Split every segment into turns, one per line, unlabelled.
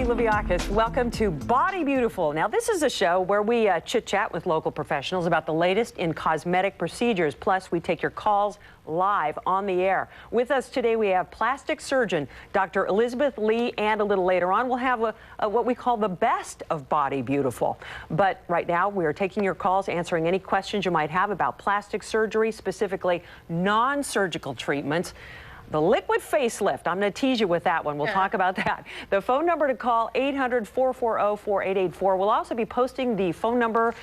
Liviakis. Welcome to Body Beautiful. Now, this is a show where we chit-chat with local professionals about the latest in cosmetic procedures. Plus, we take your calls live on the air. With us today, we have plastic surgeon Dr. Elizabeth Lee, and a little later on, we'll have what we call the best of Body Beautiful. But right now, we are taking your calls, answering any questions you might have about plastic surgery, specifically non-surgical treatments. The liquid facelift, I'm going to tease you with that one. We'll talk about that. The phone number to call, 800-440-4884. We'll also be posting the phone number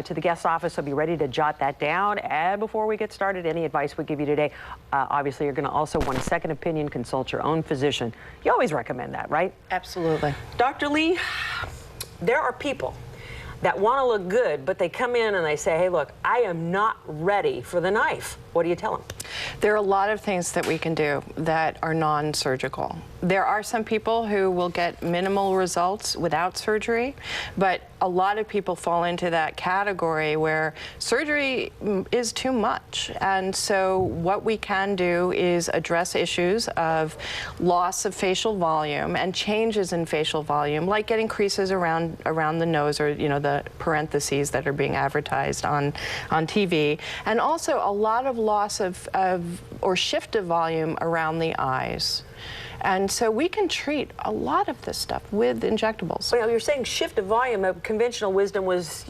to the guest office, so be ready to jot that down. And before we get started, any advice we give you today, obviously you're going to also want a second opinion, consult your own physician. You always recommend that, right?
Absolutely.
Dr. Lee, there are people that want to look good, but they come in and they say, hey, look, I am not ready for the knife. What do you tell them?
There are a lot of things that we can do that are non-surgical. There are some people who will get minimal results without surgery, but a lot of people fall into that category where surgery is too much. And so what we can do is address issues of loss of facial volume and changes in facial volume, like getting creases around the nose, or the parentheses that are being advertised on TV, and also a lot of loss or shift of volume around the eyes. And so we can treat a lot of this stuff with injectables.
Well, you're saying shift of volume. Conventional wisdom was,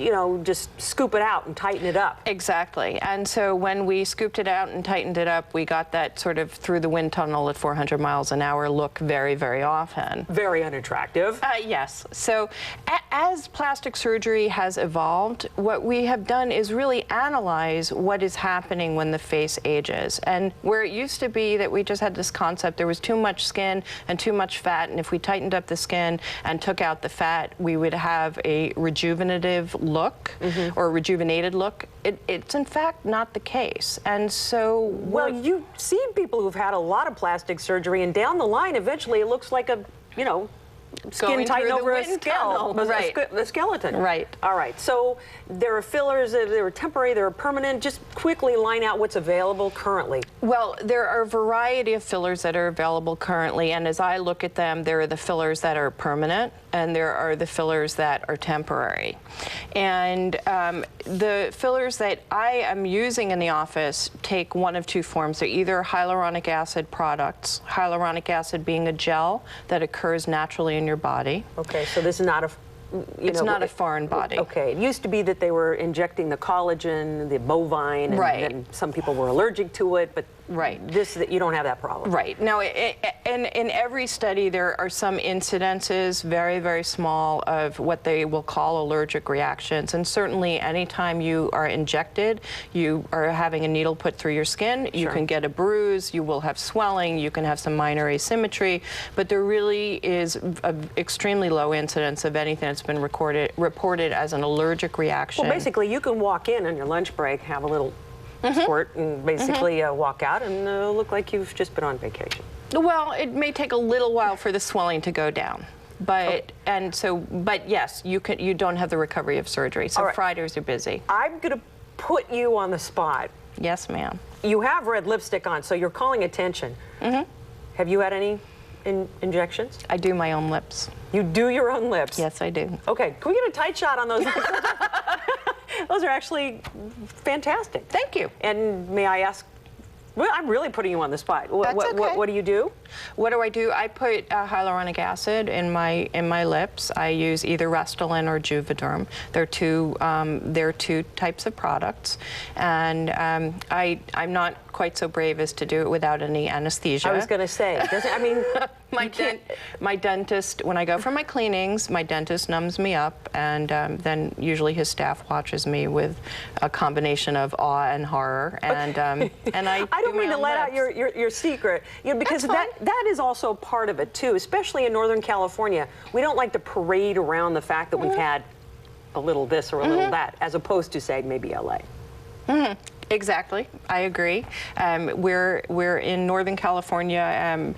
just scoop it out and tighten it up.
Exactly. And so when we scooped it out and tightened it up, we got that sort of through the wind tunnel at 400 miles an hour look very, very often.
Very unattractive.
Yes. So as plastic surgery has evolved, what we have done is really analyze what is happening when the face ages. And where it used to be that we just had this concept, there was too much skin and too much fat, and if we tightened up the skin and took out the fat, we would have a rejuvenative look, or a rejuvenated look. It's in fact not the case. And so
well, you've seen people who've had a lot of plastic surgery, and down the line eventually it looks like a skin tighten over a skeleton.
Right.
All right. So there are fillers, there are temporary, there are permanent. Just quickly line out what's available currently.
Well, there are a variety of fillers that are available currently, and as I look at them, there are the fillers that are permanent, and there are the fillers that are temporary. And the fillers that I am using in the office take one of two forms. They're either hyaluronic acid products, hyaluronic acid being a gel that occurs naturally in your body.
Okay, so this is not a
it's not a foreign body.
Okay, it used to be that they were injecting the collagen, the bovine, and some people were allergic to it, but you don't have that problem.
Right. Now, in every study, there are some incidences, very, very small, of what they will call allergic reactions. And certainly, anytime you are injected, you are having a needle put through your skin, you can get a bruise, you will have swelling, you can have some minor asymmetry, but there really is an extremely low incidence of anything that's been reported as an allergic reaction.
Well, basically, you can walk in on your lunch break, have a little squirt, and basically walk out and look like you've just been on vacation.
Well, it may take a little while for the swelling to go down, but but yes, you don't have the recovery of surgery. So Fridays are busy.
I'm going to put you on the spot.
Yes, ma'am.
You have red lipstick on, so you're calling attention. Have you had any injections?
I do my own lips.
You do your own lips?
Yes, I do.
Okay, can we get a tight shot on those? Those are actually fantastic.
Thank you.
And may I ask, well, I'm really putting you on the spot.
That's okay.
What do you do?
What do I do? I put hyaluronic acid in my lips. I use either Restylane or Juvederm. They're two types of products, and I'm not quite so brave as to do it without any anesthesia.
I was going to say,
my dentist, when I go for my cleanings, my dentist numbs me up, and then usually his staff watches me with a combination of awe and horror, and I don't
mean to let out your secret, because that is also part of it too, especially in Northern California. We don't like to parade around the fact that we've had a little this or a little that, as opposed to, say, maybe LA.
Exactly, I agree. We're in Northern California.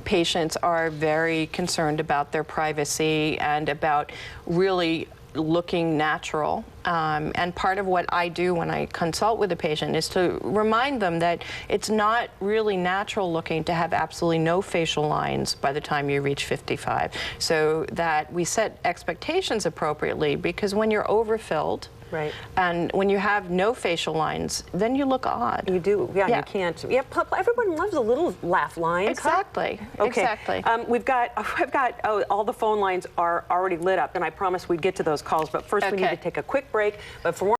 Patients are very concerned about their privacy and about really looking natural. And part of what I do when I consult with a patient is to remind them that it's not really natural looking to have absolutely no facial lines by the time you reach 55. So that we set expectations appropriately, because when you're overfilled,
right,
and when you have no facial lines, then you look odd.
You do, yeah. You can't. Yeah, everyone loves a little laugh line.
Exactly.
Okay.
Exactly.
I've got all the phone lines are already lit up, and I promised we'd get to those calls. But first, we need to take a quick break. But for more